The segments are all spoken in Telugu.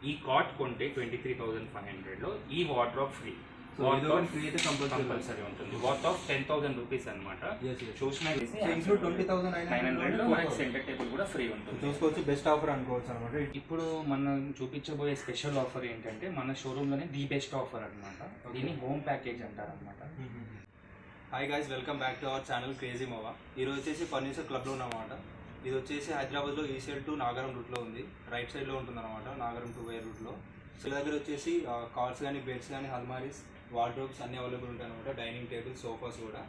ఈ కాట్ కొంటే 23,500లో ఈ వార్డ్రోబ్ ఫ్రీ. కంపల్సరీ ఉంటుంది. వర్త్ ఆఫ్ 10,000 రూపీస్ అనమాట. చూసిన 20,900లో మనకి సెంటర్ టేబుల్ కూడా ఫ్రీ ఉంటుంది. చూసుకోవచ్చు, బెస్ట్ ఆఫర్ అనుకోవచ్చు అనమాట. ఇప్పుడు మనం చూపించబోయే స్పెషల్ ఆఫర్ ఏంటంటే మన షోరూమ్ లోనే ది బెస్ట్ ఆఫర్ అనమాట. దీన్ని హోమ్ ప్యాకేజ్ అంటారు అనమాట. Hi guys, welcome back to our channel crazy Mova. ఈరోజు వచ్చేసి ఫర్నిచర్ క్లబ్లో ఉన్నమాట. ఇది వచ్చేసి హైదరాబాద్లో ఈసీఎల్ టు నాగరం రూట్లో ఉంది. రైట్ సైడ్లో ఉంటుంది అనమాట, నాగరం టు వేర్ రూట్లో. సో ఈ దగ్గర వచ్చేసి కార్స్ కానీ, బెడ్స్ కానీ, అల్మారీస్, వార్డ్రోబ్స్ అన్నీ అవైలబుల్ ఉంటాయి అనమాట. డైనింగ్ టేబుల్, సోఫాస్ కూడా.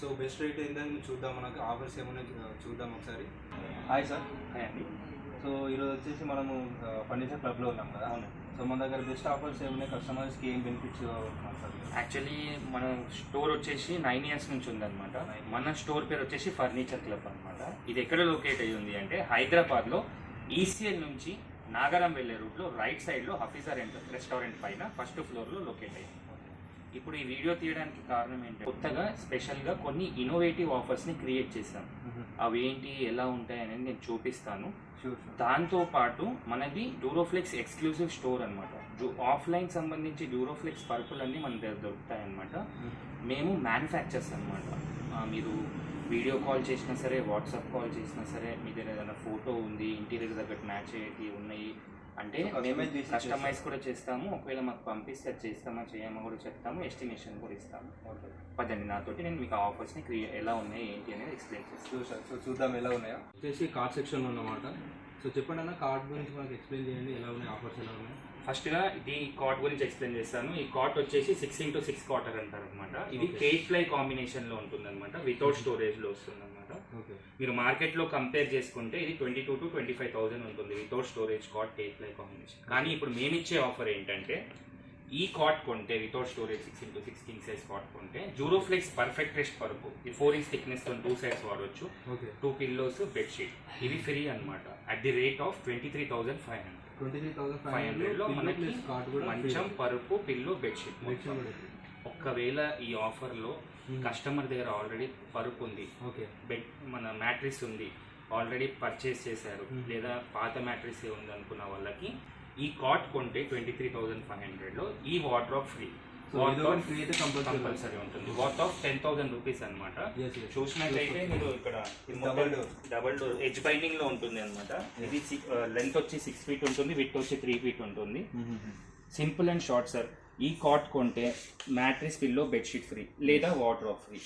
సో బెస్ట్ రేట్ ఏంటని చూద్దాం, మనకు ఆఫర్స్ ఏమైనా చూద్దాం ఒకసారి. Hi sir. హాయ్ అండి. సో ఈరోజు వచ్చేసి మనము ఫర్నిచర్ క్లబ్లో ఉన్నాం కదా. అవును. సో మన దగ్గర బెస్ట్ ఆఫర్స్ ఏమైనా, కస్టమర్స్కి ఏం బెనిఫిట్స్ అవుతున్నాం సార్? యాక్చువల్లీ మన స్టోర్ వచ్చేసి 9 years నుంచి ఉందన్నమాట. మన స్టోర్ పేరు వచ్చేసి ఫర్నిచర్ క్లబ్ అనమాట. ఇది ఎక్కడ లొకేట్ అయ్యి ఉంది అంటే హైదరాబాద్లో ఈసీఎల్ నుంచి నాగరం వెళ్ళే రూట్లో రైట్ సైడ్లో హఫీజా రెస్టారెంట్ పైన ఫస్ట్ ఫ్లోర్లో లొకేట్ అయ్యింది. ఇప్పుడు ఈ వీడియో తీయడానికి కారణం ఏంటంటే కొత్తగా స్పెషల్గా కొన్ని ఇన్నోవేటివ్ ఆఫర్స్ని క్రియేట్ చేశాం. అవి ఏంటి, ఎలా ఉంటాయి అనేది నేను చూపిస్తాను. దాంతోపాటు మనది డ్యూరోఫ్లెక్స్ ఎక్స్క్లూజివ్ స్టోర్ అనమాట. ఆఫ్లైన్ సంబంధించి డ్యూరోఫ్లెక్స్ పరుపులు అన్నీ మన దగ్గర దొరుకుతాయి అనమాట. మేము మ్యానుఫ్యాక్చర్స్ అనమాట. మీరు వీడియో కాల్ చేసినా సరే, వాట్సాప్ కాల్ చేసినా సరే, మీ దగ్గర ఏదైనా ఫోటో ఉంది, ఇంటీరియర్ తగ్గట్టు మ్యాచ్ అయ్యేవి ఉన్నాయి అంటే మేము కస్టమైజ్ కూడా చేస్తాము. ఒకవేళ మాకు పంపిస్తే అది చేస్తామా చేయమో కూడా చెప్తాము, ఎస్టిమేషన్ కూడా ఇస్తాము. పదండి నాతోటి, నేను మీకు ఆఫర్స్ని ఎలా ఉన్నాయి ఏంటి అనేది ఎక్స్ప్లెయిన్ చేస్తాను. సార్, సో చూద్దాం ఎలా ఉన్నాయో. వచ్చేసి కార్డ్ సెక్షన్లో ఉన్నమాట. సో చెప్పండి అన్న, కార్డ్ గురించి మనకి ఎక్స్ప్లెయిన్ చేయండి, ఎలా ఉన్నాయి ఆఫర్స్, ఎలా ఉన్నాయి. ఫస్ట్గా ఇది కాట్ గురించి ఎక్స్ప్లెయిన్ చేస్తాను. ఈ కాట్ వచ్చేసి 6x6 కాటర్ అంటారు అనమాట. ఇది కేట్ ఫ్లై కాంబినేషన్లో ఉంటుంది అనమాట. వితౌట్ స్టోరేజ్లో వస్తుంది అనమాట. మీరు మార్కెట్లో కంపేర్ చేసుకుంటే ఇది 22,000 to 25,000 ఉంటుంది వితౌట్ స్టోరేజ్ కాట్ కేట్ ఫ్లై కాంబినేషన్. కానీ ఇప్పుడు మేమిచ్చే ఆఫర్ ఏంటంటే ఈ కాట్ కొంటే without storage 6x6 king size cot కొంటే డ్యూరోఫ్లెక్స్ పర్ఫెక్ట్ రెస్ట్ పరుపు, ఈ 4 inch థిక్నెస్ తో 2 sides వాడవచ్చు. 2 pillows, బెడ్షీట్ ఇవి ఫ్రీ అనమాట. At the rate of 23,500. 23,500లో మనకి మంచం, పరుపు, పిల్లో, బెడ్షీట్. ఒక్కవేళ ఈ ఆఫర్లో కస్టమర్ దగ్గర ఆల్రెడీ పరుపు ఉంది, బెడ్ మన మ్యాట్రిస్ ఉంది, ఆల్రెడీ పర్చేస్ చేశారు, లేదా పాత మ్యాట్రిస్ ఉంది అనుకున్న వాళ్ళకి ఈ కాట్ కొంటే 23,500లో ఈ వార్డ్రోబ్ ఫ్రీ. కంపల్సరీ ఉంటుంది. వర్త్ ఆఫ్ 10,000 రూపీస్ అనమాట. చూసినట్లయితే మీరు ఇక్కడ డబల్ డోర్ ఎడ్జ్ బైండింగ్ లో ఉంటుంది అనమాట. ఇది లెంత్ వచ్చి 6 feet ఉంటుంది, విడ్త్ వచ్చి 3 feet ఉంటుంది. Simple and short sir. ఈ కాట్ కొంటే మ్యాట్రిస్, పిల్లో, బెడ్షీట్ ఫ్రీ, లేదా wardrobe free.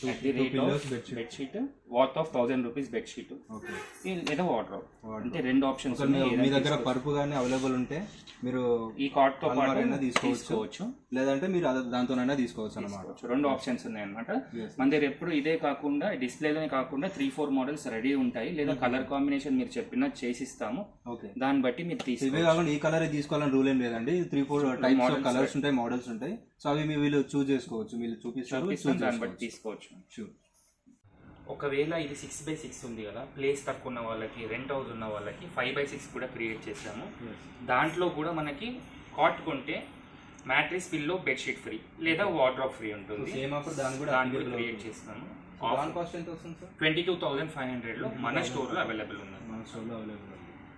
Bedsheet worth of 1,000 rupees bedsheet, లేదా వార్డ్రోబ్. అంటే 2 ఆప్షన్స్. మీ దగ్గర పరుపు కానీ అవైలబుల్ ఉంటే మీరు ఈ కాట్ తో పాటు తీసుకోవచ్చు, లేదంటే మీరు దాంతోనైనా తీసుకోవచ్చు అనమాట. 2 ఆప్షన్స్ ఉన్నాయి అనమాట. మన దగ్గర ఎప్పుడు ఇదే కాకుండా డిస్ప్లేలోనే కాకుండా 3-4 మోడల్స్ రెడీ ఉంటాయి, లేదా కలర్ కాంబినేషన్ మీరు చెప్పినా చేసిస్తాము. దాన్ని బట్టి మీరు తీసుకోవాలి. ఈ కలర్ తీసుకోవాలని రూల్ ఏం లేదండి. 3-4 టైప్స్ ఆఫ్ కలర్స్ ఉంటాయి, మోడల్స్ ఉంటాయి. సో అవి వీళ్ళు చూస్ చేసుకోవచ్చు, వీళ్ళు చూపిస్తారు, దాన్ని బట్టి తీసుకోవచ్చు. షూర్. ఒకవేళ ఇది 6x6 ఉంది కదా, ప్లేస్ తక్కువ ఉన్న వాళ్ళకి, రెంట్ హౌస్ ఉన్న వాళ్ళకి 5x6 కూడా క్రియేట్ చేసాము. దాంట్లో కూడా మనకి కాట్ కొంటే మ్యాట్రిస్, పిల్లో, బెడ్షీట్ ఫ్రీ, లేదా వార్డ్రోబ్ ఫ్రీ ఉంటుంది. దాన్ని కూడా క్రియేట్ చేస్తున్నాము. 22,500లో మన స్టోర్లో అవైలబుల్ ఉంది.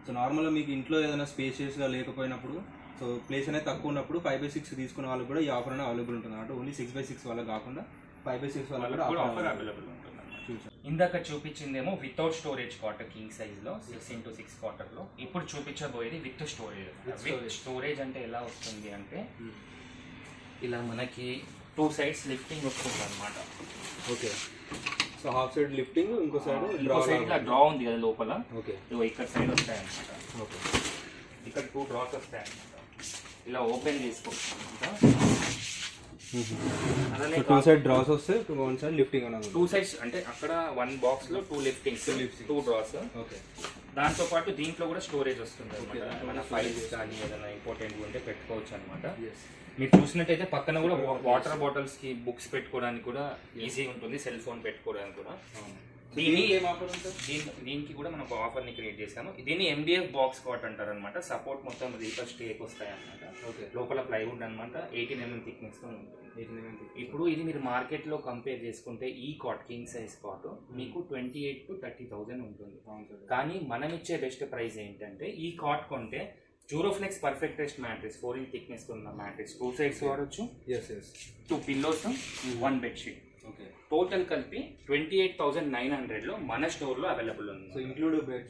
సో నార్మల్గా మీకు ఇంట్లో ఏదైనా స్పేషియస్గా లేకపోయినప్పుడు, సో ప్లేస్ అనేది తక్కువ ఉన్నప్పుడు 5x6 తీసుకున్న వాళ్ళకి కూడా ఈ ఆఫర్ అనేది అవైలబుల్ ఉంటుంది అన్నమాట. ఓన్లీ 6x6 వాళ్ళకి కాకుండా 5x6 వాళ్ళకి కూడా ఆఫర్ అవైలబుల్ ఉంటుంది. ఇందాక చూపించిందేమో వితౌట్ స్టోరేజ్ కాటర్ కింగ్ సైజ్ లో 6x6 కాటర్ లో. ఇప్పుడు చూపించబోయేది విత్ స్టోరేజ్. విత్ స్టోరేజ్ అంటే ఎలా వస్తుంది అంటే ఇలా మనకి 2 sides లిఫ్టింగ్ వస్తుంది అనమాట. Okay. So half side lifting, ఇంకో సైడ్ ఇలా డ్రా ఉంది కదా లోపల. ఇక్కడ సైడ్ వస్తాయి అనమాట. ఇక్కడ 2 డ్రాస్ వస్తాయి అనమాట. ఇలా ఓపెన్ చేసుకోవచ్చు అనమాట. 2 side డ్రాస్ వస్తే 1 side లిఫ్టింగ్ అన్నది. 2 sides అంటే అక్కడ 1 box లో 2 లిఫ్టింగ్స్, 2 డ్రాస్. ఓకే. దాంతో పాటు దీంట్లో కూడా స్టోరేజ్ వస్తుంది అనమాట. మన ఫైల్స్ కానీ ఏదైనా ఇంపార్టెంట్ ఉంటే పెట్టుకోవచ్చు అనమాట. మీరు చూసినట్టయితే పక్కన కూడా వాటర్ బాటిల్స్ కి, బుక్స్ పెట్టుకోవడానికి కూడా ఈజీ ఉంటుంది, సెల్ ఫోన్ పెట్టుకోవడానికి కూడా. దీనికి కూడా మనం ఒక ఆఫర్ని క్రియేట్ చేసాము. దీన్ని MDF బాక్స్ కాట్ అంటారు అనమాట. సపోర్ట్ మొత్తం రీపర్ స్టేక్ వస్తాయి అనమాట. లోపల ప్లైవుడ్ అనమాట. 18 mm థిక్నెస్ తో ఉంటుంది. ఇప్పుడు ఇది మీరు మార్కెట్లో కంపేర్ చేసుకుంటే ఈ కాట్ కింగ్ సైజ్ కాట్ మీకు 28,000 to 30,000 ఉంటుంది. కానీ మనం ఇచ్చే బెస్ట్ ప్రైస్ ఏంటంటే ఈ కాట్ కొంటే Duroflex perfect rest mattress 4 inch thickness ఉన్న మ్యాట్రిక్స్ 2 సైడ్స్ వాడచ్చు. Yes 2 pillows 1 bedsheet. Okay. Total కలిపి 28,900లో మన స్టోర్లో అవైలబుల్ ఉంది. So include bed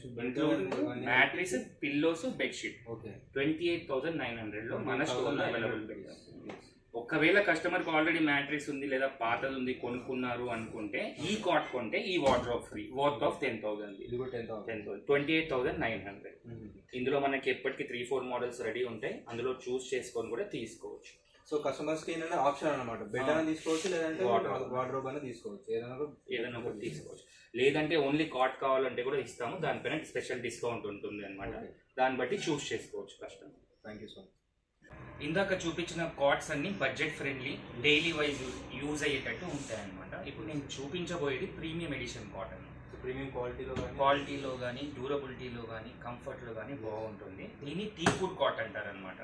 mattress, pillows, bedsheet. Okay. 28,900లో మన స్టోర్లో అవైలబుల్ పెట్టాం. ఒకవేళ కస్టమర్కి ఆల్రెడీ మ్యాట్రిక్స్ ఉంది లేదా పాతది ఉంది కొనుక్కున్నారు అనుకుంటే ఈ కాట్ కొంటే ఈ వార్డ్రోబ్ ఫ్రీ వర్త్ ఆఫ్ 10,000. ఇది కూడా 10,000. 28,900. ఇందులో మనకి ఎప్పటికీ 3-4 మోడల్స్ రెడీ ఉంటాయి. అందులో చూస్ చేసుకొని కూడా తీసుకోవచ్చు. సో కస్టమర్స్ కి ఏంటంటే ఆప్షన్ అనమాట, బెడ్ అయినా తీసుకోవచ్చు లేదంటే వార్డ్రోబ్ అయినా తీసుకోవచ్చు, ఏదైనా ఒకటి తీసుకోవచ్చు. లేదంటే ఓన్లీ కాట్ కావాలంటే కూడా ఇస్తాము, దానిపైన స్పెషల్ డిస్కౌంట్ ఉంటుంది అనమాట. దాన్ని బట్టి చూస్ చేసుకోవచ్చు customer. Thank you so much. ఇందాక చూపించిన కాట్స్ అన్ని budget friendly, daily wise use అయ్యేటట్టు ఉంటాయన్నమాట. ఇప్పుడు నేను చూపించబోయేది ప్రీమియం ఎడిషన్ కాటన్. ప్రీమియం క్వాలిటీలో కానీ డ్యూరబిలిటీలో కానీ కంఫర్ట్లో కానీ బాగుంటుంది. దీన్ని టీ ఫుడ్ కాట్ అంటారు అనమాట.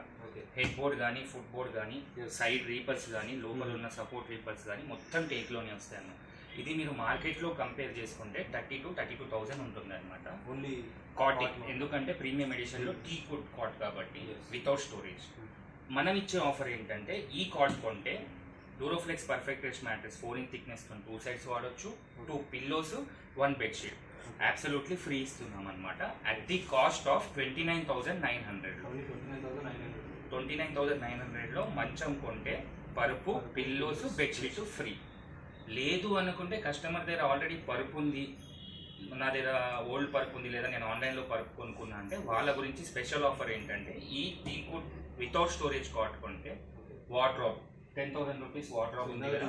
హెడ్ బోర్డ్ కానీ ఫుట్ బోర్డ్ కానీ సైడ్ రీపర్స్ కానీ లోపల ఉన్న సపోర్ట్ రీపర్స్ కానీ మొత్తం టేక్లోనే వస్తాయి అన్నమాట. ఇది మీరు మార్కెట్లో కంపేర్ చేసుకుంటే 32,000 ఉంటుంది అనమాట ఓన్లీ కాట్. ఎందుకంటే ప్రీమియం ఎడిషన్లో టీ ఫుడ్ కాట్ కాబట్టి వితౌట్ స్టోరేజ్. మనం ఇచ్చే ఆఫర్ ఏంటంటే ఈ కాట్ కొంటే Duroflex perfect rest mattress 4 inch thickness 2 sides వాడచ్చు, 2 పిల్లోస్, 1 బెడ్షీట్ అబ్సల్యూట్లీ ఫ్రీ ఇస్తున్నాం అనమాట. At the cost of 29,900. 29,900లో మంచం కొంటే పరుపు, పిల్లోస్, బెడ్షీట్ ఫ్రీ. లేదు అనుకుంటే కస్టమర్ దగ్గర ఆల్రెడీ పరుపు ఉంది, నా దగ్గర ఓల్డ్ పరుపు ఉంది, లేదా నేను ఆన్లైన్లో పరుపు కొనుక్కున్నా అంటే వాళ్ళ గురించి స్పెషల్ ఆఫర్ ఏంటంటే ఈ teak wood without storage cot కొంటే వార్డ్రోబ్ 10,000 రూపీస్ వార్డ్రోబ్ ఉంది కదా,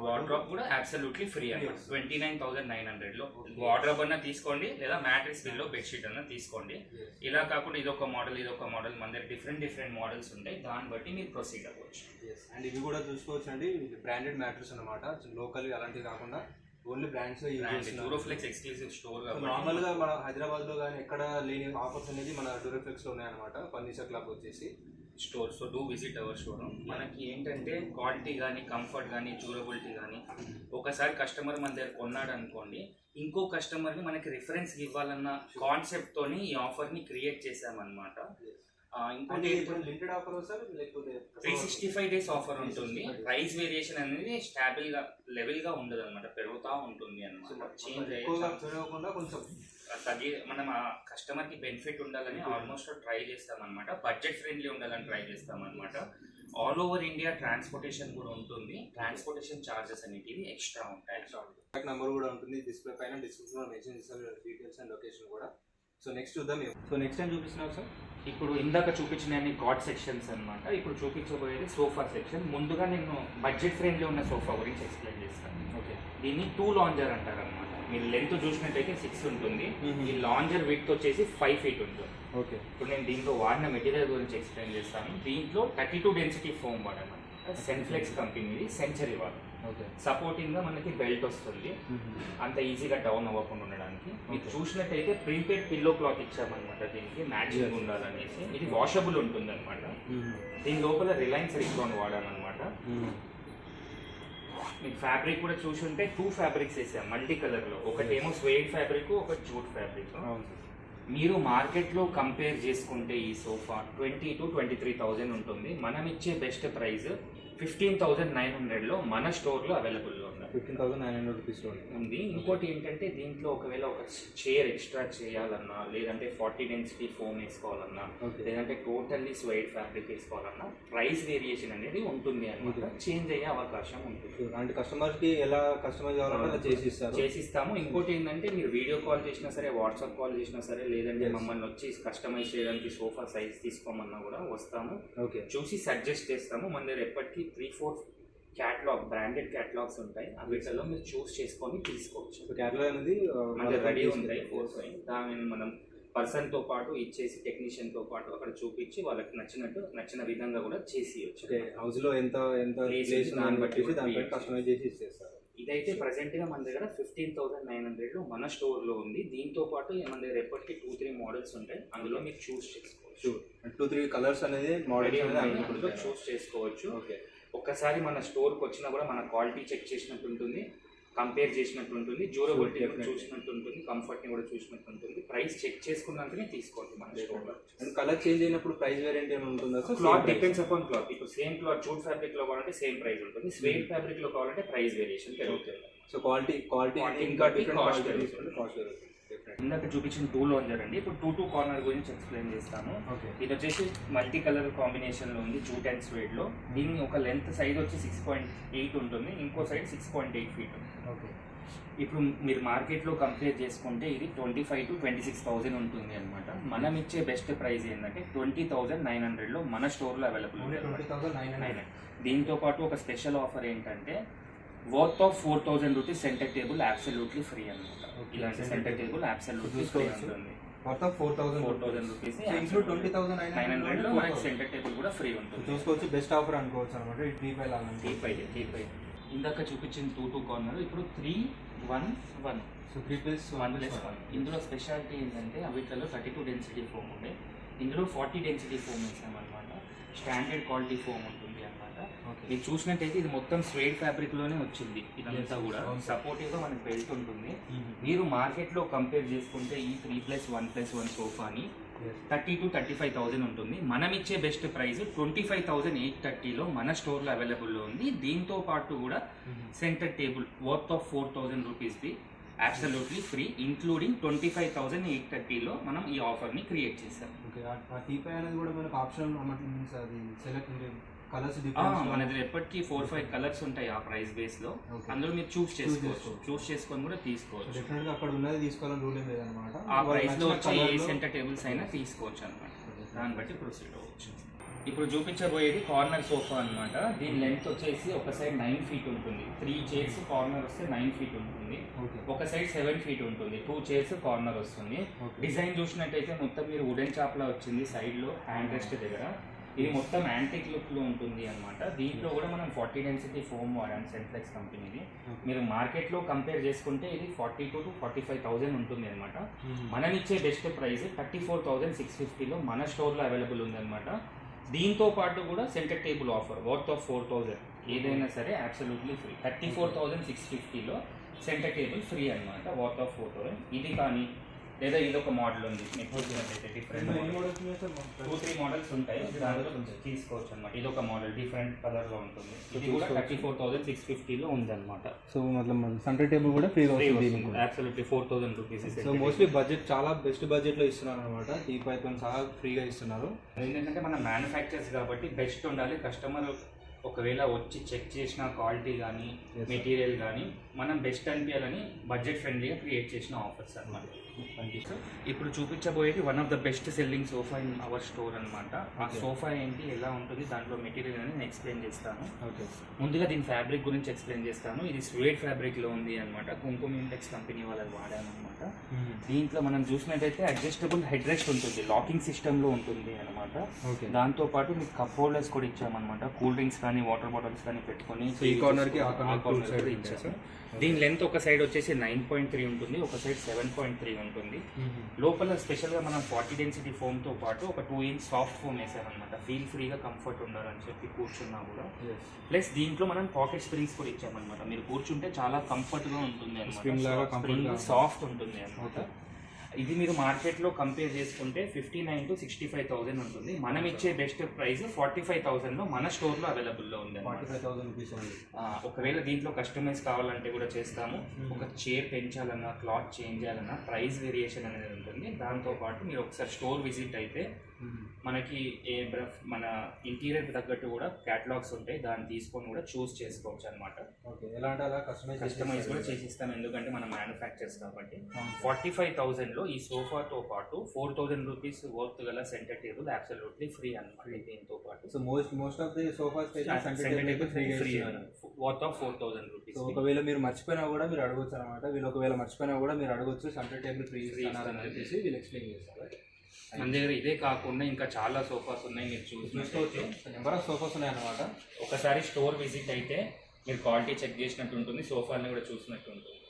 వార్డ్రోబ్ కూడా అబ్సల్యూట్లీ ఫ్రీ అన్నమాట. 29,900లో వార్డ్రోబ్ అన్నా తీసుకోండి, లేదా మ్యాట్రిక్స్ బిల్లో బెడ్షీట్ అన్నా తీసుకోండి. ఇలా కాకుండా ఇదొక మోడల్ మన దగ్గర డిఫరెంట్ మోడల్స్ ఉంటాయి, దాన్ని బట్టి మీరు ప్రొసీడ్ అవ్వచ్చు. అండ్ ఇవి కూడా చూసుకోవచ్చు అండి, బ్రాండెడ్ మ్యాట్రిక్స్ అనమాట. లోకల్ అలాంటివి కాకుండా only brands Duroflex exclusive store. Normal గా మన హైదరాబాద్ లో కానీ ఎక్కడ లేని ఆఫర్స్ అనేది మన డ్యూరోఫ్లెక్స్ లో ఉన్నాయన్నమాట. ఫర్నిచర్ క్లబ్ వచ్చేసి store. So do visit our store. మనకి ఏంటంటే క్వాలిటీ కానీ కంఫర్ట్ కానీ డ్యూరబిలిటీ కానీ ఒకసారి కస్టమర్ మన దగ్గర కొన్నాడు అనుకోండి, ఇంకో కస్టమర్ని మనకి రిఫరెన్స్ ఇవ్వాలన్న కాన్సెప్ట్తోని ఈ ఆఫర్ని క్రియేట్ చేసామన్నమాట. ఇంకోటి లిమిటెడ్ ఆఫర్ లేకపోతే 365 days ఆఫర్ ఉంటుంది. ప్రైస్ వేరియేషన్ అనేది స్టాబిల్గా లెవెల్గా ఉండదు అనమాట, పెరుగుతూ ఉంటుంది అనమాట. చేంజ్ అయ్యకుండా కొంచెం మనం ఆ కస్టమర్కి బెనిఫిట్ ఉండాలని ఆల్మోస్ట్ ట్రై చేస్తామన్నమాట. బడ్జెట్ ఫ్రెండ్లీ ఉండాలని ట్రై చేస్తామన్నమాట. ఆల్ ఓవర్ ఇండియా ట్రాన్స్పోర్టేషన్ కూడా ఉంటుంది. ట్రాన్స్పోర్టేషన్ ఛార్జెస్ అనేటివి ఎక్స్ట్రా ఉంటాయి. నెంబర్ కూడా ఉంటుంది డిస్ప్లే పైన, డిస్క్రిప్షన్లో మెన్షన్ చేస్తారు డీటెయిల్స్ అండ్ లొకేషన్ కూడా. సో నెక్స్ట్ చూద్దాం. సో నెక్స్ట్ టైం చూపిస్తున్నారు సార్. ఇప్పుడు ఇందాక చూపించిన కాట్ సెక్షన్స్ అనమాట. ఇప్పుడు చూపించబోయేది సోఫా సెక్షన్. ముందుగా నేను బడ్జెట్ ఫ్రెండ్లీ ఉన్న సోఫా గురించి ఎక్స్ప్లెయిన్ చేస్తాను. ఓకే. దీన్ని 2 లాంజర్ అంటారు అనమాట. మీరు లెంత్ చూసినట్టయితే 6 ఉంటుంది. ఈ లాంజర్ విడ్త్ వచ్చేసి 5 feet ఉంటుంది. ఓకే. ఇప్పుడు నేను దీంట్లో వాడిన మెటీరియల్ గురించి ఎక్స్ప్లెయిన్ చేస్తాను. దీంట్లో 32 డెన్సిటీ ఫోమ్ వాడనమాట. సెన్ఫ్లెక్స్ కంపెనీది, సెంచరీ వాడు. సపోర్టింగ్ గా మనకి బెల్ట్ వస్తుంది, అంత ఈజీగా డౌన్ అవ్వకుండా ఉండడానికి. మీరు చూసినట్టయితే ప్రింటెడ్ పిల్లో క్లాత్ ఇచ్చామన్నమాట, దీనికి మ్యాచింగ్ ఉండాలనేసి. ఇది వాషబుల్ ఉంటుంది అనమాట. దీని లోపల రిలయన్స్ రిక్లాన్ వాడామన్నమాట. మీకు ఫ్యాబ్రిక్ కూడా చూసుంటే 2 ఫ్యాబ్రిక్స్ వేసాం మల్టీ కలర్ లో. ఒకటేమో స్వేడ్ ఫ్యాబ్రిక్, ఒకటి జూట్ ఫ్యాబ్రిక్. మీరు మార్కెట్లో కంపేర్ చేసుకుంటే ఈ సోఫా 20,000 to 23,000 ఉంటుంది. మనం ఇచ్చే బెస్ట్ ప్రైస్ 15,900లో మన స్టోర్లో అవైలబుల్లో ఉంది. 15,900 రూపీస్లో ఉంది. ఇంకోటి ఏంటంటే దీంట్లో ఒకవేళ ఒక చైర్ ఎక్స్ట్రా చేయాలన్నా, లేదంటే 40 డెన్సిటీ ఫోమ్ వేసుకోవాలన్నా, లేదంటే టోటల్లీ స్వైడ్ ఫ్యాబ్రిక్ వేసుకోవాలన్నా ప్రైస్ వేరియేషన్ అనేది ఉంటుంది అనమాట. చేంజ్ అయ్యే అవకాశం ఉంటుంది. అంటే కస్టమర్కి ఎలా కస్టమైజ్ కావాలంటే చేసిస్తాము. ఇంకోటి ఏంటంటే మీరు వీడియో కాల్ చేసినా సరే, వాట్సాప్ కాల్ చేసినా సరే, లేదంటే మమ్మల్ని వచ్చి కస్టమైజ్ చేయడానికి సోఫా సైజ్ తీసుకోమన్నా కూడా వస్తాము. చూసి సజెస్ట్ చేస్తాము. మన దగ్గర ఎప్పటికీ 3-4 క్యాటలాగ్, బ్రాండెడ్ క్యాటలాగ్స్ ఉంటాయి. వీటిలో మీరు చూస్ చేసుకొని తీసుకోవచ్చు. క్యాటలాగ్ అనేది మన రెడీ ఉంటాయి 4-5. దానిని మనం పర్సన్తో పాటు ఇచ్చేసి, టెక్నీషియన్తో పాటు అక్కడ చూపించి వాళ్ళకి నచ్చిన విధంగా కూడా చేసేయచ్చు. హౌస్లో ఎంత దాన్ని బట్టి కస్టమైజ్ చేసి ఇచ్చేస్తారు. ఇదైతే ప్రజెంట్గా మన దగ్గర 15,900లో మన స్టోర్లో ఉంది. దీంతో పాటు మన దగ్గర ఎప్పటికీ 2-3 మోడల్స్ ఉంటాయి, అందులో మీరు చూస్ చేసుకోవచ్చు. 2-3 కలర్స్ అనేది మోడల్ చూస్ చేసుకోవచ్చు. ఒక్కసారి మన స్టోర్కి వచ్చినా కూడా మన క్వాలిటీ చెక్ చేసినట్టు ఉంటుంది. కంపేర్ చేసినట్టు ఉంటుంది, డ్యూరబిలిటీ చూసినట్టు ఉంటుంది, కంఫర్ట్ని కూడా చూసినట్టు ఉంటుంది. ప్రైస్ చెక్ చేసుకున్నాకనే తీసుకోండి మన స్టోర్లో. అండ్ కలర్ చేంజ్ అయినప్పుడు ప్రైస్ వేరియంట్ ఏమైనా ఉంటుందా? Cloth depends upon cloth. ఇప్పుడు సేమ్ క్లాత్ జూట్ ఫ్యాబ్రిక్ లో కావాలంటే సేమ్ ప్రైస్ ఉంటుంది, స్వేడ్ ఫ్యాబ్రిక్ లో కావాలంటే ప్రైస్ వేరియేషన్ పెరుగుతుంది. సో క్వాలిటీ ఇంకా డిఫరెంట్ కాస్ట్ పెరుగుతుంది. ఇందాక చూపించిన 2 లాంజర్ అండి. ఇప్పుడు 2 కార్నర్ గురించి ఎక్స్ప్లెయిన్ చేస్తాను. ఓకే. ఇది వచ్చేసి మల్టీ కలర్ కాంబినేషన్ లో ఉంది, జూట్ అండ్ స్వేడ్ లో. దీని ఒక లెంత్ సైజ్ వచ్చి 6.8 ఉంటుంది, ఇంకో సైడ్ 6.8 ఫీట్. ఓకే. ఇప్పుడు మీరు మార్కెట్లో కంపేర్ చేసుకుంటే ఇది 25,000 to 26,000 ఉంటుంది అనమాట. మనం ఇచ్చే బెస్ట్ ప్రైస్ ఏంటంటే 20,900లో మన స్టోర్లో అవైలబుల్ ఉంది. 20,900. దీంతో పాటు ఒక స్పెషల్ ఆఫర్ ఏంటంటే worth of 4,000 rupees centre table absolutely free అనమాట. ఇలాంటి సెంటర్ టేబుల్ అబ్సల్యూట్లీ ఫ్రీ ఉంటుంది. మొత్తం 4,000 రూపీస్ ఇంక్లూడ్ 20,900 మనకి సెంటర్ టేబుల్ కూడా ఫ్రీ ఉంటుంది. చూసుకోవచ్చు, బెస్ట్ ఆఫర్ అనుకోవచ్చు అనమాట. ఈ టీపై లాగా ఇందాక చూపించిన 2 కార్నర్ ఇప్పుడు 3-1-1. సో 3+1+1. ఇందులో స్పెషాలిటీ ఏంటంటే అవిట్లలో 32 డెన్సిటీ ఫోమ్ ఉండే, ఇందులో 40 డెన్సిటీ ఫోమ్ వేసామన్నమాట. స్టాండర్డ్ క్వాలిటీ ఫోమ్ ఉంటుంది అనమాట. మీరు చూసినట్టయితే ఇది మొత్తం స్వేడ్ ఫ్యాబ్రిక్ లోనే వచ్చింది. ఇదంతా కూడా సపోర్టివ్ గా మనకి బెల్ట్ ఉంటుంది. మీరు మార్కెట్ లో కంపేర్ చేసుకుంటే ఈ 3+1+1 సోఫాని 30,000 to 35,000 ఉంటుంది. మనం ఇచ్చే బెస్ట్ ప్రైస్ 25,830లో మన స్టోర్లో అవైలబుల్లో ఉంది. దీంతో పాటు కూడా సెంటర్ టేబుల్ వర్త్ ఆఫ్ 4,000 రూపీస్ది అబ్సల్యూట్లీ ఫ్రీ, ఇంక్లూడింగ్ 25,830లో మనం ఈ ఆఫర్ని క్రియేట్ చేసాం. ఓకే. ఆ టీపై అనేది కూడా మనకు ఆప్షన్ మీన్స్ అది సెలెక్ట్ కలర్స్ మనది ఎప్పటికీ 4-5 కలర్స్ ఉంటాయి ఆ ప్రైస్ బేస్ లో. అందులో మీరు చూస్ చేసుకొని కూడా తీసుకోవచ్చు. డెఫినెట్ గా అక్కడ ఉన్నది తీసుకోవాలని రూల్ ఏం లేదనమాట. ఆ ప్రైస్ లో వచ్చి ఏ సెంటర్ టేబుల్స్ అయినా తీసుకోవచ్చు అనమాట. దాన్ని బట్టి ప్రొసీడ్ అవ్వచ్చు. ఇప్పుడు చూపించబోయేది కార్నర్ సోఫా అనమాట. దీని లెంత్ వచ్చేసి ఒక సైడ్ 9 ఫీట్ ఉంటుంది, 3 చైర్స్ కార్నర్ వస్తే 9 ఫీట్ ఉంటుంది, ఒక సైడ్ 7 ఫీట్ ఉంటుంది, 2 చైర్స్ కార్నర్ వస్తుంది. డిజైన్ చూసినట్టయితే మొత్తం మీరు వుడెన్ చాప్ లా వచ్చింది సైడ్ లో హ్యాండ్ రెస్ట్ దగ్గర. ఇది మొత్తం యాంటిక్ లుక్ లో ఉంటుంది అనమాట. దీంట్లో కూడా మనం 40 డెన్సిటీ ఫోమ్ వాడాము, సెన్ఫ్లెక్స్ కంపెనీది. మీరు మార్కెట్ లో కంపేర్ చేసుకుంటే ఇది 42,000 to 45,000 ఉంటుంది అనమాట. మనం ఇచ్చే బెస్ట్ ప్రైస్ 34,650లో మన స్టోర్ లో అవైలబుల్ ఉంది అనమాట. దీంతో పాటు కూడా centre table offer worth of 4,000 ఏదైనా సరే అబ్సల్యూట్లీ ఫ్రీ. 34,650లో సెంటర్ టేబుల్ ఫ్రీ అనమాట, వర్త్ ఆఫ్ 4,000. ఇది కానీ లేదా ఇది ఒక మోడల్ ఉంది, మీకు చూసినట్టయితే డిఫరెంట్ 2-3 మోడల్స్ ఉంటాయి, దాంట్లో తీసుకోవచ్చు అనమాట. ఇది ఒక మోడల్ డిఫరెంట్ కలర్ లో ఉంటుంది. ఇది కూడా 34,650లో ఉంది అనమాట. సో సెంటర్ టేబుల్ కూడా ఫ్రీగా absolutely 4,000 rupees. So mostly budget చాలా బెస్ట్ బడ్జెట్ లో ఇస్తున్నారు అనమాట. టీపైతో సహా ఫ్రీగా ఇస్తున్నారు. ఏంటంటే మనం మ్యానుఫ్యాక్చర్స్ కాబట్టి బెస్ట్ ఉండాలి. కస్టమర్ ఒకవేళ వచ్చి చెక్ చేసిన క్వాలిటీ కానీ మెటీరియల్ కానీ మనం బెస్ట్ అనిపించాలని బడ్జెట్ ఫ్రెండ్లీగా క్రియేట్ చేసిన ఆఫర్స్ అనమాట. ఇప్పుడు చూపించబోయేది one of the best selling sofa in our store అనమాట. ఆ సోఫా ఏంటి, ఎలా ఉంటుంది, దాంట్లో మెటీరియల్ అని నేను ఎక్స్ప్లెయిన్ చేస్తాను. ఓకే. ముందుగా దీని ఫ్యాబ్రిక్ గురించి ఎక్స్ప్లెయిన్ చేస్తాను. ఇది స్వేడ్ ఫ్యాబ్రిక్ లో ఉంది అనమాట. కుంకుమ ఇంటెక్స్ కంపెనీ వాళ్ళకి వాడాను అనమాట. దీంట్లో మనం చూసినట్టయితే అడ్జస్టబుల్ హెడ్ రెస్ట్ ఉంటుంది, లాకింగ్ సిస్టమ్ లో ఉంటుంది అనమాట. దాంతో పాటు మీకు కప్ హోల్డర్స్ కూడా ఇచ్చామన్నమాట. కూల్ డ్రింక్స్ కానీ వాటర్ బాటిల్స్ కానీ పెట్టుకొని ఈ కార్నర్ కి ఇచ్చాము. దీని లెంత్ ఒక సైడ్ వచ్చేసి 9.3 ఉంటుంది, ఒక సైడ్ 7.3 ఉంటుంది. లోపల స్పెషల్గా మనం 40 డెన్సిటీ ఫోమ్తో పాటు ఒక 2 ఇంచ్ సాఫ్ట్ ఫోమ్ వేసామన్నమాట. ఫీల్ ఫ్రీగా కంఫర్ట్ ఉండాలని చెప్పి కూర్చున్నా కూడా. ప్లస్ దీంట్లో మనం పాకెట్ స్ప్రింగ్స్ కూడా ఇచ్చామన్నమాట. మీరు కూర్చుంటే చాలా కంఫర్ట్గా ఉంటుంది అనమాట, సాఫ్ట్ ఉంటుంది అనమాట. ఇది మీరు మార్కెట్లో కంపేర్ చేసుకుంటే 59,000 to 65,000 ఉంటుంది. మనం ఇచ్చే బెస్ట్ ప్రైస్ 45,000లో మన స్టోర్లో అవైలబుల్లో ఉంది. 45,000 రూపీస్. ఒకవేళ దీంట్లో కస్టమైజ్ కావాలంటే కూడా చేస్తాము. ఒక చైర్ పెంచాలన్నా, క్లాత్ చేంజ్ చేయాలన్నా ప్రైస్ వేరియేషన్ అనేది ఉంటుంది. దాంతోపాటు మీరు ఒకసారి స్టోర్ విజిట్ అయితే మనకి మన ఇంటీరియర్ తగ్గట్టు కూడా క్యాటలాగ్స్ ఉంటాయి, దాన్ని తీసుకొని కూడా చూస్ చేసుకోవచ్చు అనమాట. కస్టమైజ్ కూడా చేసిస్తాం, ఎందుకంటే మనం మ్యానుఫ్యాక్చర్స్ కాబట్టి. 45,000లో ఈ సోఫాతో పాటు 4,000 రూపీస్ వర్త్ గల సెంటర్ టేబుల్ అబ్సల్యూట్లీ ఫ్రీ అనమాట. దీంతో పాటు so most of the sofas centre table free worth of 4,000 rupees. ఒకవేళ మీరు మర్చిపోయినా కూడా మీరు అడగొచ్చు అనమాట. వీళ్ళు ఒకవేళ మర్చిపోయినా కూడా మీరు అడగొచ్చు, సెంటర్ టేబుల్ ఫ్రీ ఇస్తున్నారని చెప్పేసి వీళ్ళు ఎక్స్ప్లెయిన్ చేస్తారు. మన దగ్గర ఇదే కాకుండా ఇంకా చాలా సోఫాస్ ఉన్నాయి, మీరు చూసుకోవచ్చు. నెంబర్ ఆఫ్ సోఫాస్ ఉన్నాయి అనమాట. ఒకసారి స్టోర్ విజిట్ అయితే మీరు క్వాలిటీ చెక్ చేసినట్టు ఉంటుంది, సోఫాలని కూడా చూసినట్టు ఉంటుంది.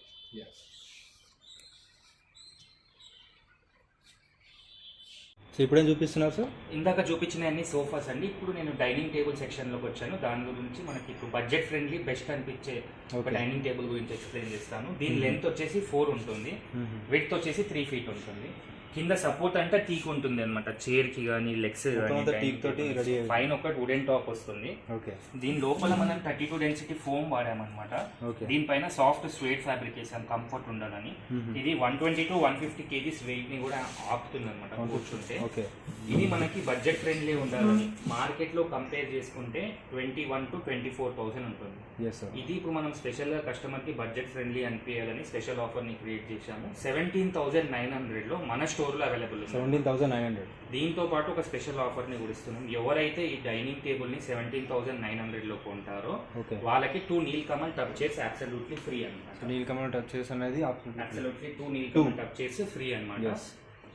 సో ఇప్పుడేం చూపిస్తున్నారు సార్? ఇందాక చూపించిన అన్ని సోఫాస్ అండి. ఇప్పుడు నేను డైనింగ్ టేబుల్ సెక్షన్లోకి వచ్చాను. దాని గురించి మనకి ఇప్పుడు బడ్జెట్ ఫ్రెండ్లీ బెస్ట్ అనిపించే ఒక డైనింగ్ టేబుల్ గురించి ఎక్స్ప్లెయిన్ చేస్తాను. దీని లెంత్ వచ్చేసి 4 ఉంటుంది, విడ్త్ వచ్చేసి 3 feet ఉంటుంది. కింద సపోర్ట్ అంటే టీక్ ఉంటుంది అనమాట, చైర్ కి కానీ లెగ్స్ కానీ. పైన ఒకటి వుడెన్ టాప్ వస్తుంది. దీని లోపల మనం 32 డెన్సిటీ ఫోమ్ వాడామన్నమాట. దీనిపైన సాఫ్ట్ స్వేట్ ఫ్యాబ్రిక్ వేసాం కంఫర్ట్ ఉండాలని. ఇది 120 to 150 kgs వెయిట్ ని కూడా ఆపుతుంది అనమాట కూర్చుంటే. ఇది మనకి బడ్జెట్ ఫ్రెండ్లీ ఉండాలని మార్కెట్ లో కంపేర్ చేసుకుంటే 21 to 24,000 ఉంటుంది. ఇది ఇప్పుడు మనం స్పెషల్ గా కస్టమర్ కి బడ్జెట్ ఫ్రెండ్లీ అనిపించాలని స్పెషల్ ఆఫర్ ని క్రియేట్ చేశాము. 17,900 లో మన స్టోర్ లో అవైలబుల్. 17,900. దీంతో పాటు ఒక స్పెషల్ ఆఫర్ ని కూడా ఇస్తున్నాం. ఎవరైతే ఈ డైనింగ్ టేబుల్ ని 17,900 లో కొంటారో వాళ్ళకి 2 Nilkamal touch chairs absolutely free అన్నమాట. నీల్ కమల్ టచ్ చైర్స్ అనేది absolutely 2 Nilkamal touch chairs free అన్నమాట.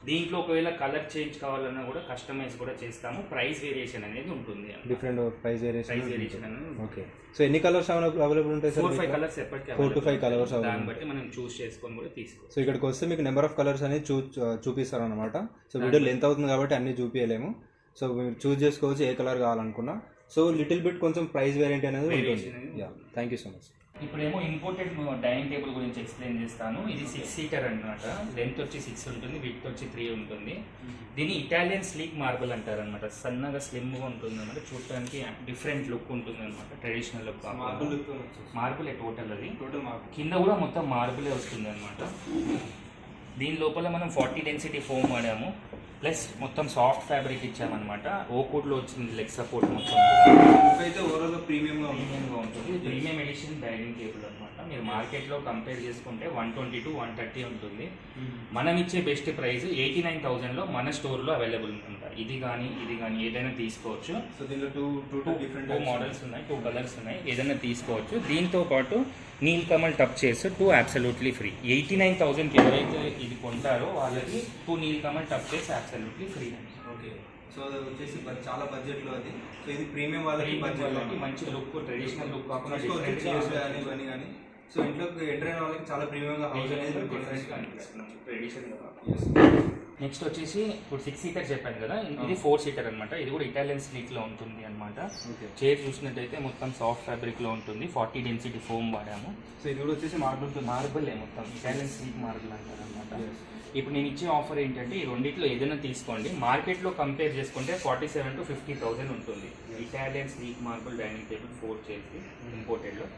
దీంట్లో ఒకవేళ కలర్ చేంజ్ కావాలన్నా కూడా కస్టమైజ్ కూడా చేస్తాము. ప్రైస్ వేరియేషన్ అనేది ఉంటుంది, డిఫరెంట్ ప్రైస్ వేరియేషన్ అనేది. ఓకే. సో ఎన్ని కలర్స్ అవైలబుల్ ఉంటాయి సార్? 4-5 కలర్స్ ఎప్పటికీ 4 to 5 కలర్స్. దాన్ని బట్టి మనం చూస్ చేసుకొని కూడా తీసుకోవచ్చు. సో ఇక్కడికి వస్తే మీకు నెంబర్ ఆఫ్ కలర్స్ అనేది చూపిస్తారు అనమాట. సో వీడియో లెంత్ అవుతుంది కాబట్టి అన్ని చూపించలేము. సో మీరు చూస్ చేసుకోవచ్చు ఏ కలర్ కావాలనుకున్నా. సో లిటిల్ బిట్ కొంచెం ప్రైస్ వేరియంట్ అనేది ఉంటుంది. Thank you so much. ఇప్పుడేమో ఇంపోర్టెడ్ డైనింగ్ టేబుల్ గురించి ఎక్స్ప్లెయిన్ చేస్తాను. ఇది 6 seater అన్నమాట. లెంత్ వచ్చి 6 ఉంటుంది, విడ్త్ వచ్చి 3 ఉంటుంది. దీన్ని ఇటాలియన్ స్లీక్ మార్బుల్ అంటారు అనమాట. సన్నగా స్లిమ్గా ఉంటుంది అనమాట. చూడటానికి డిఫరెంట్ లుక్ ఉంటుంది అనమాట, ట్రెడిషనల్ లుక్. మార్బులే టోటల్, అది కింద కూడా మొత్తం మార్బులే వస్తుంది అనమాట. దీని లోపల మనం 40 డెన్సిటీ ఫోమ్ వాడాము, ప్లస్ మొత్తం సాఫ్ట్ ఫ్యాబ్రిక్ ఇచ్చామన్నమాట. ఓకుడ్లో వచ్చింది లెగ్ సపోర్ట్ మొత్తం అయితే ఓవరాల్ ప్రీమియంగా ఉంటుంది. ప్రీమియం ఎడిషన్ డైనింగ్ టేబుల్ అనమాట. మీరు మార్కెట్లో కంపేర్ చేసుకుంటే 120 to 130 ఉంటుంది. మనం ఇచ్చే బెస్ట్ ప్రైస్ 89,000లో మన స్టోర్లో అవైలబుల్ ఉంటుంది. ఇది కానీ ఏదైనా తీసుకోవచ్చు. సో దీనిలో టూ మోడల్స్ ఉన్నాయి, 2 కలర్స్ ఉన్నాయి, ఏదైనా తీసుకోవచ్చు. దీంతో పాటు Nilkamal touch chairs 2 absolutely free. 89,000కి ఎవరైతే ఇది కొంటారో వాళ్ళకి 2 Nilkamal touch chairs absolutely free. Okay. So అది వచ్చేసి చాలా బడ్జెట్లో అది. సో ఇది ప్రీమియం వాళ్ళకి మంచి లుక్, ట్రెడిషనల్ లుక్ కాకుండా కానీ సో ఇంట్లోకి ఎంటర్ అయిన వాళ్ళకి చాలా ప్రీమియంగా హౌస్ అనేది నెక్స్ట్ వచ్చేసి ఇప్పుడు 6 seater చెప్పాను కదా, ఇది 4 seater అనమాట. ఇది కూడా ఇటాలియన్ స్లీక్ లో ఉంటుంది అనమాట. చైర్ చూసినట్టయితే మొత్తం సాఫ్ట్ ఫ్యాబ్రిక్ లో ఉంటుంది. 40 డెన్సిటీ ఫోమ్ వాడాము. సో ఇది కూడా వచ్చేసి మార్బుల్ మొత్తం ఇటాలియన్ స్లీక్ మార్బుల్ అంటారు అనమాట. ఇప్పుడు నేను ఇచ్చే ఆఫర్ ఏంటంటే ఈ రెండిట్లో ఏదైనా తీసుకోండి. మార్కెట్లో కంపేర్ చేసుకుంటే 47,000 to 50,000 ఉంటుంది. Italian sleek marble dining table 4 chairs ఇంపోర్టెడ్లో.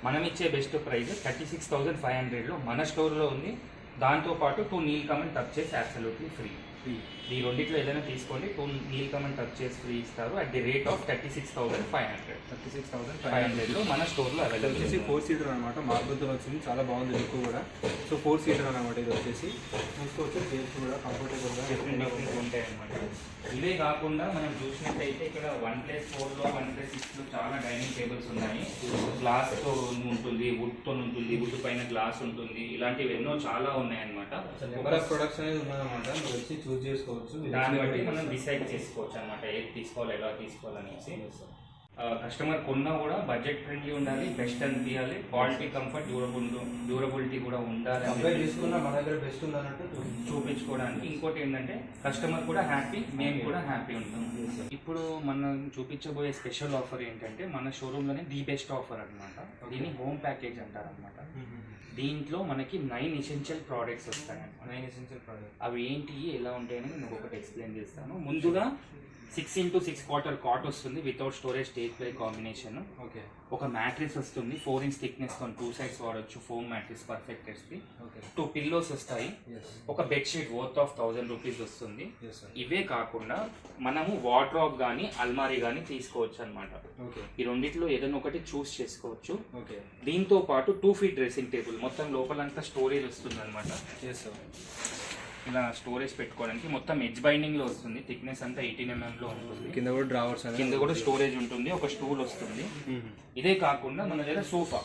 మనం ఇచ్చే బెస్ట్ ప్రైస్ 36,500లో మన స్టోర్లో ఉంది. దాంతోపాటు 2 Nilkamal touch chairs absolutely free. ఈ రెండిట్లో ఏదైనా తీసుకోండి, 2 Nilkamal touch chairs free ఇస్తారు అట్ ది రేట్ ఆఫ్ 36,500లో మన స్టోర్లో అవైలబుల్. వచ్చేసి 4 seater అనమాట. మార్బుల్తో వచ్చింది, చాలా బాగుంది లుక్ కూడా. సో 4 seater అనమాట. ఇది వచ్చేసి చూసుకోవచ్చు, చైర్స్ కూడా కంఫర్టబుల్గా డిఫరెంట్ ఉంటాయి అనమాట. ఇవే కాకుండా మనం చూసినట్టయితే ఇక్కడ 1+4లో 1+6లో చాలా డైనింగ్ టేబుల్స్ ఉన్నాయి. గ్లాస్తో ఉంటుంది, వుడ్తో ఉంటుంది, వుడ్ పైన గ్లాస్ ఉంటుంది. ఇలాంటివి ఎన్నో చాలా ఉన్నాయన్నమాట. ప్రొడక్ట్స్ అనేది ఉన్నాయన్నమాట. మీరు వచ్చి చూస్ చేసుకోవచ్చు. దాన్ని బట్టి మనం డిసైడ్ చేసుకోవచ్చు అనమాట ఏది తీసుకోవాలి, ఎలా తీసుకోవాలనేసి. కస్టమర్ కొన్నా కూడా బడ్జెట్ ఫ్రెండ్లీ ఉండాలి, బెస్ట్ అనిపించాలి, క్వాలిటీ, కంఫర్ట్, డ్యూరబిలిటీ కూడా ఉండాలి. తీసుకున్నా మన దగ్గర బెస్ట్ ఉందన్నట్టు చూపించుకోవడానికి. ఇంకోటి ఏంటంటే కస్టమర్ కూడా హ్యాపీ, మేము కూడా హ్యాపీ ఉంటాం. ఇప్పుడు మనం చూపించబోయే స్పెషల్ ఆఫర్ ఏంటంటే మన షోరూంలోనే ది బెస్ట్ ఆఫర్ అనమాట. దీన్ని హోమ్ ప్యాకేజ్ అంటారు అనమాట. దీంట్లో మనకి 9 essential ప్రోడక్ట్స్ వస్తాయి. 9 essential products. అవి ఏంటి, ఎలా ఉంటాయని నేను ఒకటి ఎక్స్ప్లెయిన్ చేస్తాను. ముందుగా 6x6 quarter కాట్ వస్తుంది without storage take play combination. Okay. ఒక మ్యాట్రిస్ వస్తుంది 4 inch థిక్నెస్ తో 2 sides వాడచ్చు. Foam mattress perfect test. 2 pillows వస్తాయి. ఒక బెడ్షీట్ వర్త్ ఆఫ్ 1,000 రూపీస్ వస్తుంది. ఇవే కాకుండా మనము వార్డ్రోబ్ కానీ అల్మారీ కానీ తీసుకోవచ్చు అనమాట. ఈ రెండిట్లో ఏదైనా ఒకటి చూస్ చేసుకోవచ్చు. దీంతో పాటు 2 feet డ్రెస్సింగ్ టేబుల్, మొత్తం లోపలంతా స్టోరేజ్ వస్తుంది అనమాట. ఇలా స్టోరేజ్ పెట్టుకోవడానికి మొత్తం ఎడ్జ్ బైండింగ్ లో వస్తుంది. థిక్నెస్ అంతా 18 mm లో ఉంటుంది. కింద కూడా డ్రావర్స్, కింద కూడా స్టోరేజ్ ఉంటుంది. ఒక స్టూల్ వస్తుంది. ఇదే కాకుండా మన దగ్గర సోఫా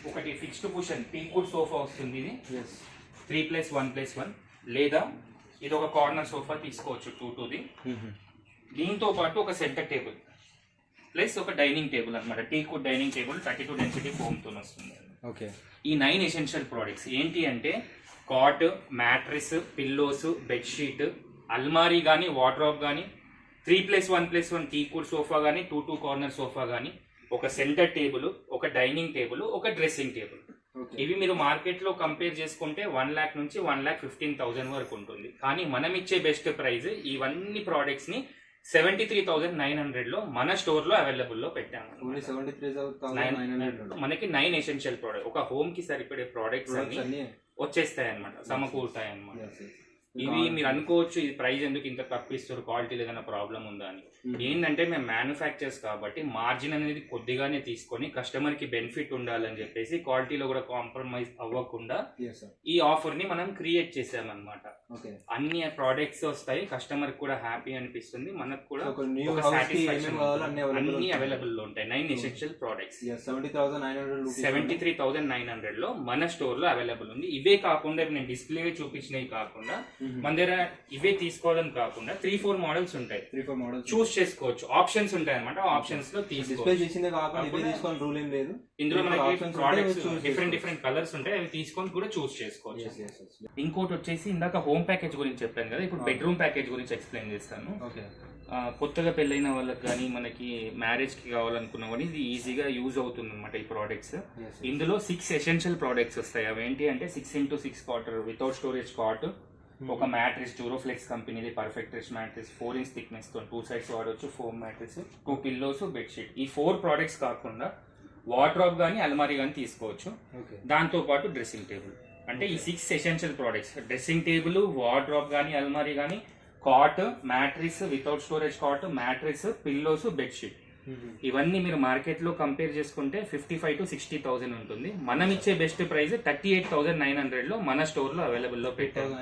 ఒకటి ఫిక్స్డ్ కుషన్ టీకుడ్ సోఫా వస్తుంది. ఇది 3+1+1 లేదా ఇది ఒక కార్నర్ సోఫా తీసుకోవచ్చు 2 to 2. దీంతో పాటు ఒక సెంటర్ టేబుల్ ప్లస్ ఒక డైనింగ్ టేబుల్ అనమాట. టీకుడ్ డైనింగ్ టేబుల్ 32 డెన్సిటీ ఫోమ్ తో వస్తుంది. ఓకే. ఈ 9 essential ప్రోడక్ట్స్ ఏంటి అంటే కాట్, మ్యాట్రిస్, పిల్లోస్, బెడ్షీట్, అల్మారీ కానీ వార్డ్రోబ్ కానీ 3+1+1 టీకుడ్ సోఫా కానీ 2 కార్నర్ సోఫా కానీ ఒక సెంటర్ టేబుల్, ఒక డైనింగ్ టేబుల్, ఒక డ్రెస్సింగ్ టేబుల్. ఇవి మీరు మార్కెట్లో కంపేర్ చేసుకుంటే 1 lakh నుంచి 1,15,000 వరకు ఉంటుంది. కానీ మనం ఇచ్చే బెస్ట్ ప్రైస్ ఇవన్నీ ప్రోడక్ట్స్ ని 73,900 లో మన స్టోర్ లో అవైలబుల్ లో పెట్టాము. మనకి 9 ఎసెన్షియల్ ప్రోడక్ట్, ఒక హోమ్ కి సరిపడే ప్రోడక్ట్స్ అన్ని వచ్చేస్తాయి అనమాట, సమకూరుతాయి అనమాట. ఇవి మీరు అనుకోవచ్చు ఇది ప్రైస్ ఎందుకు ఇంత తక్కువ ఇస్తారు, క్వాలిటీలో ఏదైనా ప్రాబ్లం ఉందా అని. ఏంటంటే మేము మ్యానుఫ్యాక్చర్స్ కాబట్టి మార్జిన్ అనేది కొద్దిగానే తీసుకొని కస్టమర్ కి బెనిఫిట్ ఉండాలని చెప్పేసి క్వాలిటీలో కూడా కాంప్రమైజ్ అవ్వకుండా ఈ ఆఫర్ ని మనం క్రియేట్ చేసామన్నమాట. అన్ని ప్రోడక్ట్స్ వస్తాయి, కస్టమర్ కూడా హ్యాపీ అనిపిస్తుంది, మనకు కూడా అన్ని అవైలబుల్ లో ఉంటాయి. 9 ఎసెన్షియల్ ప్రోడక్ట్స్ 73,900 లో మన స్టోర్ లో అవైలబుల్ ఉంది. ఇవే కాకుండా నేను డిస్ప్లే చూపించినవి కాకుండా మన దగ్గర ఇవే తీసుకోవడం కాకుండా 3-4 మోడల్స్ ఉంటాయి, చూస్ చేసుకోవచ్చు. ఆప్షన్స్ ఉంటాయి అనమాట, ఆప్షన్స్ లో తీసుకోవచ్చు. ఇందులో మనకి ప్రోడక్ట్స్ డిఫరెంట్ కలర్స్ ఉంటాయి, అవి తీసుకొని కూడా చూస్ చేసుకోవచ్చు. ఇంకోటి వచ్చేసి ఇందాక హోమ్ ప్యాకేజ్ గురించి చెప్పాను కదా, ఇప్పుడు బెడ్రూమ్ ప్యాకేజ్ గురించి ఎక్స్ప్లెయిన్ చేస్తాను. కొత్తగా పెళ్ళైన వాళ్ళకి కానీ మనకి మ్యారేజ్ కి కావాలనుకున్న వాళ్ళు ఇది ఈజీగా యూజ్ అవుతుంది అనమాట ఈ ప్రోడక్ట్స్. ఇందులో 6 ఎసెన్షియల్ ప్రోడక్ట్స్ వస్తాయి. అవి ఏంటి అంటే 6x6 cot without storage cot, ఒక మ్యాట్రిస్ డ్యూరోఫ్లెక్స్ కంపెనీది perfect rest mattress 4 inch thickness తో 2 sides వాడవచ్చు, ఫోమ్ మ్యాట్రిస్, 2 పిల్లోస్, బెడ్షీట్. ఈ 4 ప్రోడక్ట్స్ కాకుండా వార్డ్రోబ్ కానీ అల్మారీ కానీ తీసుకోవచ్చు. దాంతో పాటు డ్రెస్సింగ్ టేబుల్, అంటే ఈ 6 essential products dressing table, wardrobe కానీ అల్మారీ కానీ, cot, mattress without storage cot, mattress, pillows, bedsheet, ఇవన్నీ మీరు మార్కెట్ లో కంపేర్ చేసుకుంటే 55,000 to 60,000 ఉంటుంది. మనం ఇచ్చే బెస్ట్ ప్రైస్ 38,900 లో మన స్టోర్ లో అవైలబుల్ లో పెట్టాము.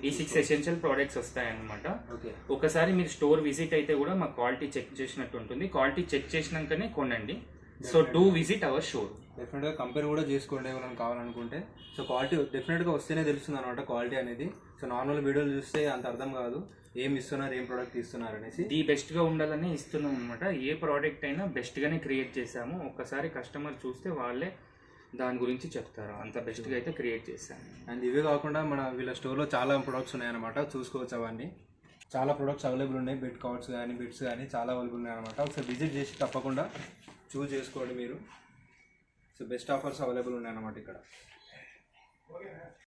ఈ 6 ఎసెన్షియల్ ప్రోడక్ట్స్ వస్తాయన్నమాట. ఒకసారి మీరు స్టోర్ విజిట్ అయితే కూడా మా క్వాలిటీ చెక్ చేసినట్టు ఉంటుంది. క్వాలిటీ చెక్ చేసినాకనే కొనండి. So do visit our store. Definite గా కంపేర్ కూడా చేసుకోండి ఎవరైనా కావాలనుకుంటే. సో క్వాలిటీ డెఫినెట్ గా వస్తేనే తెలుస్తుంది అనమాట క్వాలిటీ అనేది. సో నార్మల్ వీడియోలు చూస్తే అంత అర్థం కాదు ఏం ఇస్తున్నారు, ఏం ప్రోడక్ట్ ఇస్తున్నారు అనేసి. ది బెస్ట్ గా ఉండాలని ఇస్తున్నాం అనమాట. ఏ ప్రోడక్ట్ అయినా బెస్ట్ గానే క్రియేట్ చేసాము. ఒక్కసారి కస్టమర్ చూస్తే వాళ్ళే దాని గురించి చెప్తారు, అంత బెస్ట్ గా అయితే క్రియేట్ చేశాము. అండ్ ఇవే కాకుండా మన వీళ్ళ స్టోర్లో చాలా ప్రొడక్ట్స్ ఉన్నాయన్నమాట, చూసుకోవచ్చు. అవన్నీ చాలా ప్రొడక్ట్స్ అవైలబుల్ ఉన్నాయి. బెడ్ కవర్స్ కానీ బెడ్స్ కానీ చాలా అవైలబుల్ ఉన్నాయి అనమాట. ఒకసారి విజిట్ చేసి తప్పకుండా చూస్ చేసుకోండి మీరు. సో బెస్ట్ ఆఫర్స్ అవైలబుల్ ఉన్నాయి అన్నమాట ఇక్కడ.